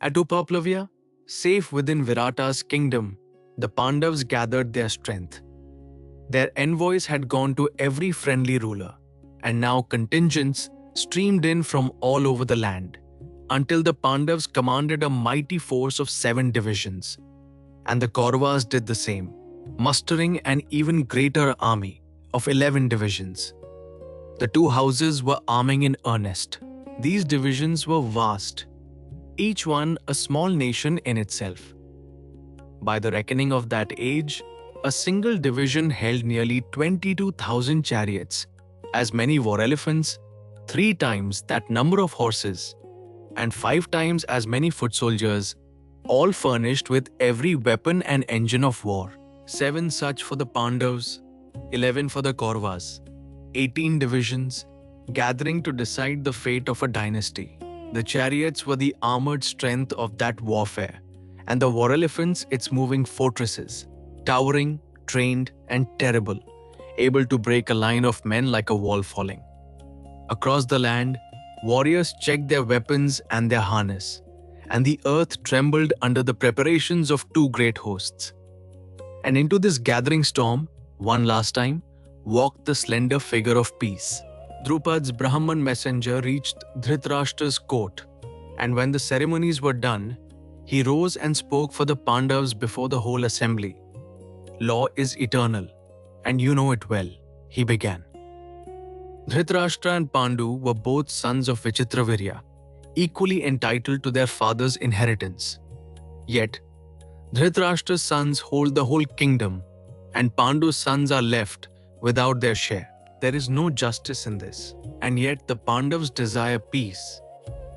At Upaplavya, safe within Virata's kingdom, the Pandavas gathered their strength. Their envoys had gone to every friendly ruler, and now contingents streamed in from all over the land, until the Pandavas commanded a mighty force of 7 divisions, and the Kauravas did the same, mustering an even greater army of 11 divisions. The two houses were arming in earnest. These divisions were vast, each one a small nation in itself. By the reckoning of that age, a single division held nearly 22,000 chariots, as many war elephants, 3 times that number of horses, and 5 times as many foot soldiers, all furnished with every weapon and engine of war. 7 such for the Pandavas, 11 for the Kauravas, 18 divisions, gathering to decide the fate of a dynasty. The chariots were the armored strength of that warfare, and the war elephants its moving fortresses, towering, trained, and terrible, able to break a line of men like a wall falling. Across the land, warriors checked their weapons and their harness, and the earth trembled under the preparations of 2 great hosts. And into this gathering storm, one last time, walked the slender figure of peace. Drupad's Brahman messenger reached Dhritarashtra's court, and when the ceremonies were done, he rose and spoke for the Pandavas before the whole assembly. "Law is eternal, and you know it well," he began. Dhritarashtra and Pandu were both sons of Vichitravirya, equally entitled to their father's inheritance. Yet, Dhritarashtra's sons hold the whole kingdom, and Pandu's sons are left without their share. There is no justice in this, and yet the Pandavas desire peace.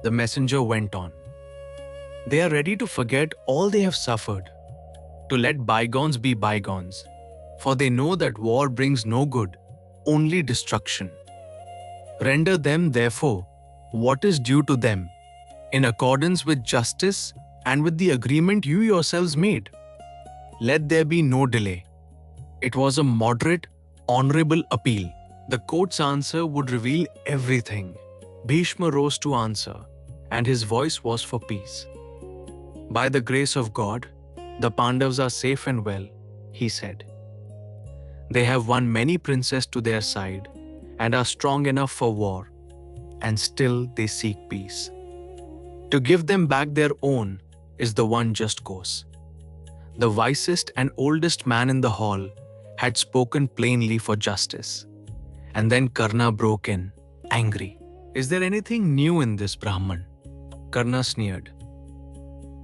The messenger went on. They are ready to forget all they have suffered, to let bygones be bygones, for they know that war brings no good, only destruction. Render them, therefore, what is due to them, in accordance with justice and with the agreement you yourselves made. Let there be no delay. It was a moderate, honorable appeal. The court's answer would reveal everything. Bhishma rose to answer, and his voice was for peace. By the grace of God, the Pandavas are safe and well, he said. They have won many princes to their side and are strong enough for war, and still they seek peace. To give them back their own is the one just course. The wisest and oldest man in the hall had spoken plainly for justice. And then Karna broke in, angry. Is there anything new in this, Brahman? Karna sneered.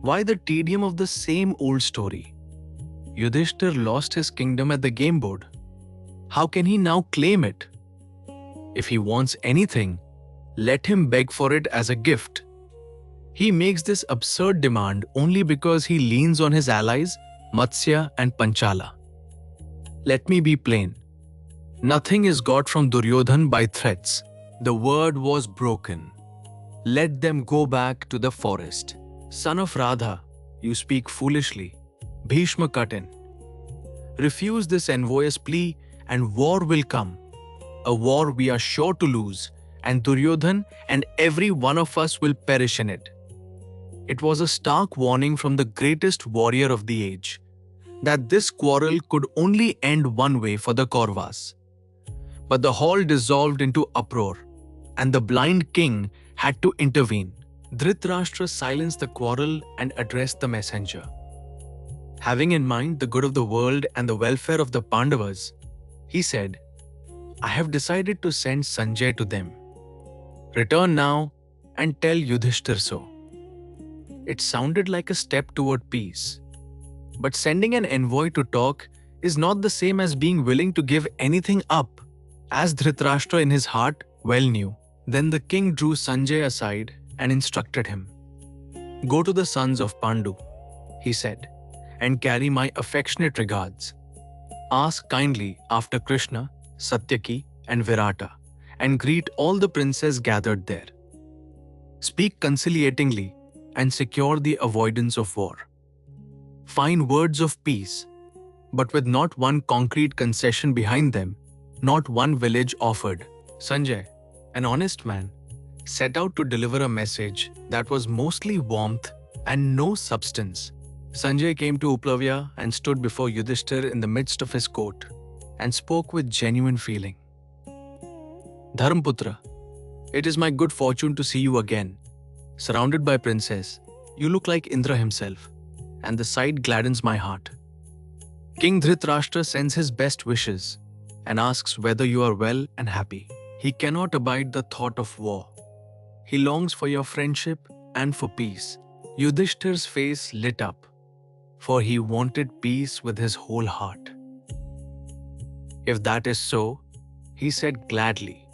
Why the tedium of the same old story? Yudhishthir lost his kingdom at the game board. How can he now claim it? If he wants anything, let him beg for it as a gift. He makes this absurd demand only because he leans on his allies, Matsya and Panchala. Let me be plain. Nothing is got from Duryodhana by threats. The word was broken. Let them go back to the forest. Son of Radha, you speak foolishly. Bhishma cut in. Refuse this envoy's plea and war will come. A war we are sure to lose, and Duryodhana and every one of us will perish in it. It was a stark warning from the greatest warrior of the age, that this quarrel could only end one way for the Kauravas. But the hall dissolved into uproar, and the blind king had to intervene. Dhritarashtra silenced the quarrel and addressed the messenger. Having in mind the good of the world and the welfare of the Pandavas, he said, I have decided to send Sanjaya to them. Return now and tell Yudhishthir so. It sounded like a step toward peace. But sending an envoy to talk is not the same as being willing to give anything up, as Dhritarashtra in his heart well knew. Then the king drew Sanjaya aside and instructed him. Go to the sons of Pandu, he said, and carry my affectionate regards. Ask kindly after Krishna, Satyaki, and Virata, and greet all the princes gathered there. Speak conciliatingly and secure the avoidance of war. Find words of peace, but with not one concrete concession behind them, not one village offered. Sanjay, an honest man, set out to deliver a message that was mostly warmth and no substance. Sanjay came to Upaplavya and stood before Yudhishthir in the midst of his court and spoke with genuine feeling. Dharmputra, it is my good fortune to see you again. Surrounded by princes, you look like Indra himself, and the sight gladdens my heart. King Dhritarashtra sends his best wishes and asks whether you are well and happy. He cannot abide the thought of war. He longs for your friendship and for peace. Yudhishthir's face lit up, for he wanted peace with his whole heart. If that is so, he said gladly,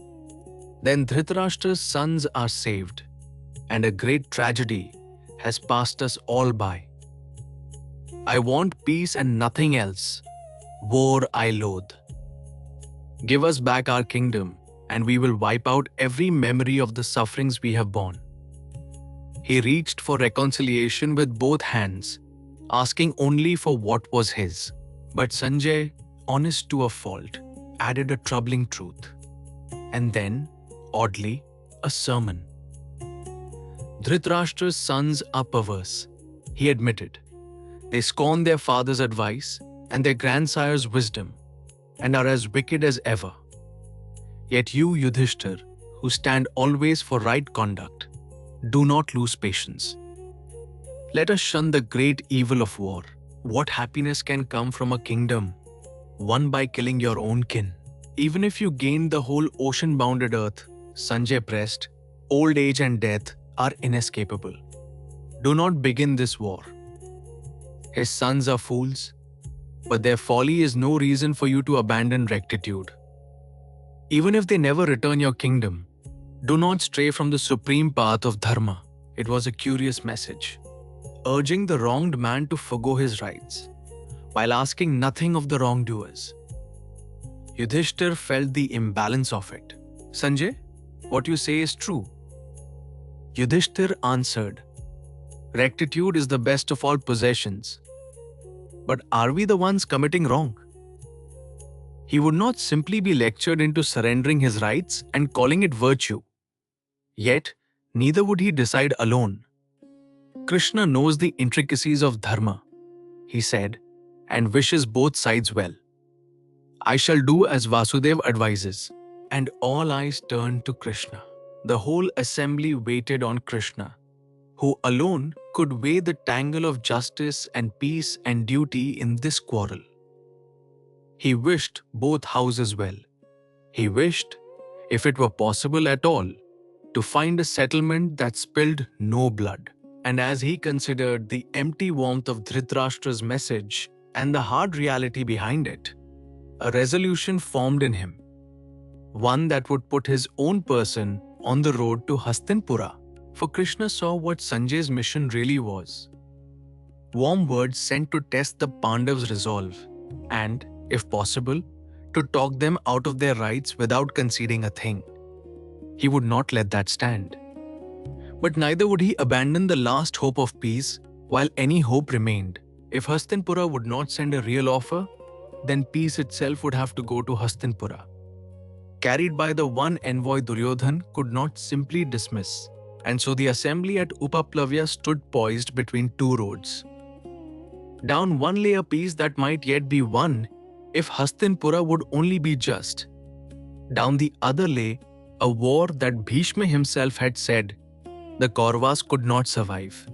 then Dhritarashtra's sons are saved, and a great tragedy has passed us all by. I want peace and nothing else. War I loathe. Give us back our kingdom, and we will wipe out every memory of the sufferings we have borne. He reached for reconciliation with both hands, asking only for what was his. But Sanjay, honest to a fault, added a troubling truth. And then, oddly, a sermon. Dhritarashtra's sons are perverse, he admitted. They scorn their father's advice and their grandsire's wisdom, and are as wicked as ever. Yet you, Yudhishthir, who stand always for right conduct, do not lose patience. Let us shun the great evil of war. What happiness can come from a kingdom won by killing your own kin? Even if you gained the whole ocean-bounded earth, Sanjay pressed, old age and death are inescapable. Do not begin this war. His sons are fools, but their folly is no reason for you to abandon rectitude. Even if they never return your kingdom, do not stray from the supreme path of dharma. It was a curious message, urging the wronged man to forgo his rights, while asking nothing of the wrongdoers. Yudhishthir felt the imbalance of it. Sanjay, what you say is true. Yudhishthir answered, rectitude is the best of all possessions. But are we the ones committing wrong? He would not simply be lectured into surrendering his rights and calling it virtue. Yet, neither would he decide alone. Krishna knows the intricacies of dharma, he said, and wishes both sides well. I shall do as Vasudeva advises. And all eyes turned to Krishna. The whole assembly waited on Krishna, who alone could weigh the tangle of justice and peace and duty in this quarrel. He wished both houses well. He wished, if it were possible at all, to find a settlement that spilled no blood. And as he considered the empty warmth of Dhritarashtra's message and the hard reality behind it, a resolution formed in him, one that would put his own person on the road to Hastinapura. For Krishna saw what Sanjay's mission really was. Warm words sent to test the Pandavas' resolve and, if possible, to talk them out of their rights without conceding a thing. He would not let that stand. But neither would he abandon the last hope of peace while any hope remained. If Hastinapura would not send a real offer, then peace itself would have to go to Hastinapura. Carried by the one envoy Duryodhana could not simply dismiss, and so the assembly at Upaplavya stood poised between two roads. Down one lay a peace that might yet be won if Hastinapura would only be just. Down the other lay a war that Bhishma himself had said the Kauravas could not survive.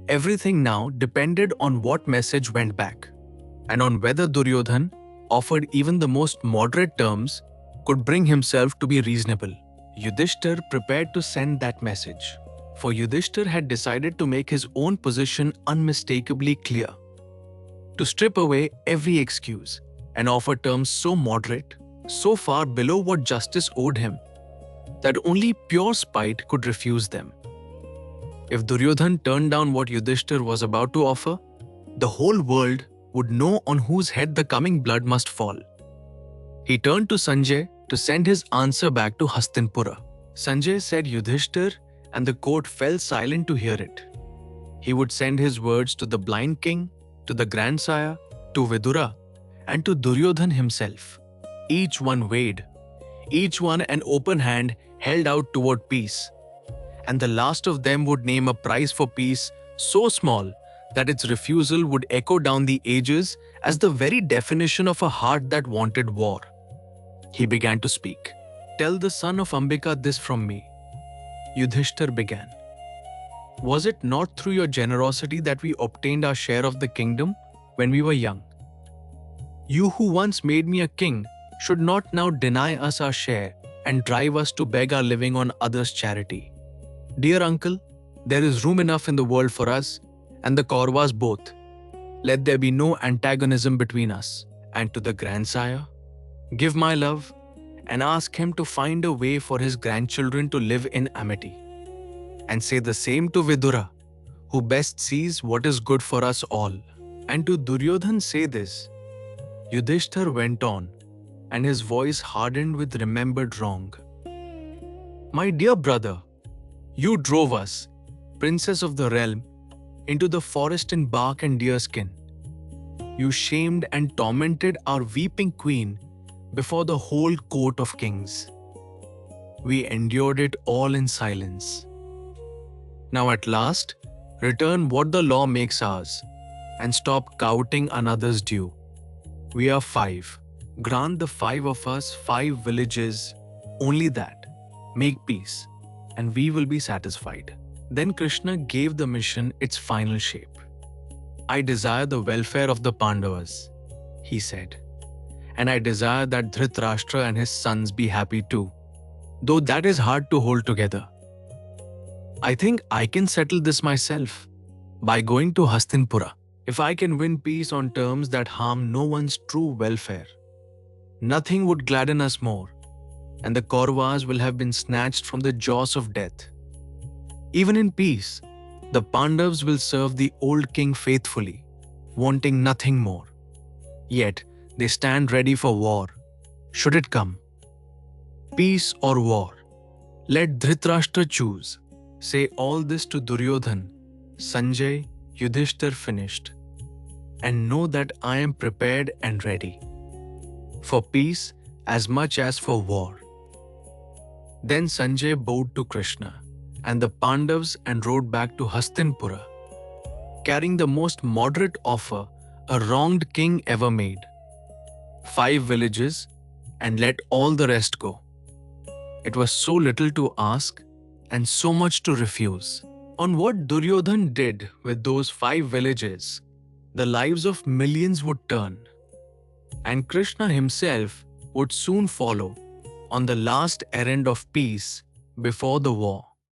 Everything now depended on what message went back, and on whether Duryodhana, offered even the most moderate terms, could bring himself to be reasonable. Yudhishthir prepared to send that message, for Yudhishthir had decided to make his own position unmistakably clear, to strip away every excuse and offer terms so moderate, so far below what justice owed him, that only pure spite could refuse them. If Duryodhana turned down what Yudhishthir was about to offer, the whole world would know on whose head the coming blood must fall. He turned to Sanjay to send his answer back to Hastinapura. Sanjay said Yudhishthir, and the court fell silent to hear it. He would send his words to the blind king, to the grandsire, to Vidura, and to Duryodhana himself. Each one weighed, each one an open hand held out toward peace. and the last of them would name a price for peace so small that its refusal would echo down the ages as the very definition of a heart that wanted war. He began to speak. "Tell the son of Ambika this from me," Yudhishthir began. "Was it not through your generosity that we obtained our share of the kingdom when we were young? You who once made me a king should not now deny us our share and drive us to beg our living on others' charity. Dear uncle, there is room enough in the world for us and the Kauravas both. Let there be no antagonism between us. And to the grandsire, give my love and ask him to find a way for his grandchildren to live in amity. And say the same to Vidura, who best sees what is good for us all. And to Duryodhana say this." Yudhishthir went on, and his voice hardened with remembered wrong. "My dear brother, you drove us, princess of the realm, into the forest in bark and deerskin. You shamed and tormented our weeping queen before the whole court of kings. We endured it all in silence. Now at last, return what the law makes ours, and stop counting another's due. We are 5. Grant the 5 of us 5 villages, only that. Make peace, and we will be satisfied." Then Krishna gave the mission its final shape. "I desire the welfare of the Pandavas," he said, "and I desire that Dhritarashtra and his sons be happy too, though that is hard to hold together. I think I can settle this myself by going to Hastinapura. If I can win peace on terms that harm no one's true welfare, nothing would gladden us more, and the Kauravas will have been snatched from the jaws of death. Even in peace, the Pandavas will serve the old king faithfully, wanting nothing more. Yet they stand ready for war, should it come. Peace or war, let Dhritarashtra choose." Say all this to Duryodhana. Sanjay, Yudhishthir finished. "And know that I am prepared and ready, for peace as much as for war." Then Sanjay bowed to Krishna and the Pandavas and rode back to Hastinapura, carrying the most moderate offer a wronged king ever made: 5 villages, and let all the rest go. It was so little to ask and so much to refuse. On what Duryodhana did with those 5 villages, the lives of millions would turn, and Krishna himself would soon follow on the last errand of peace before the war.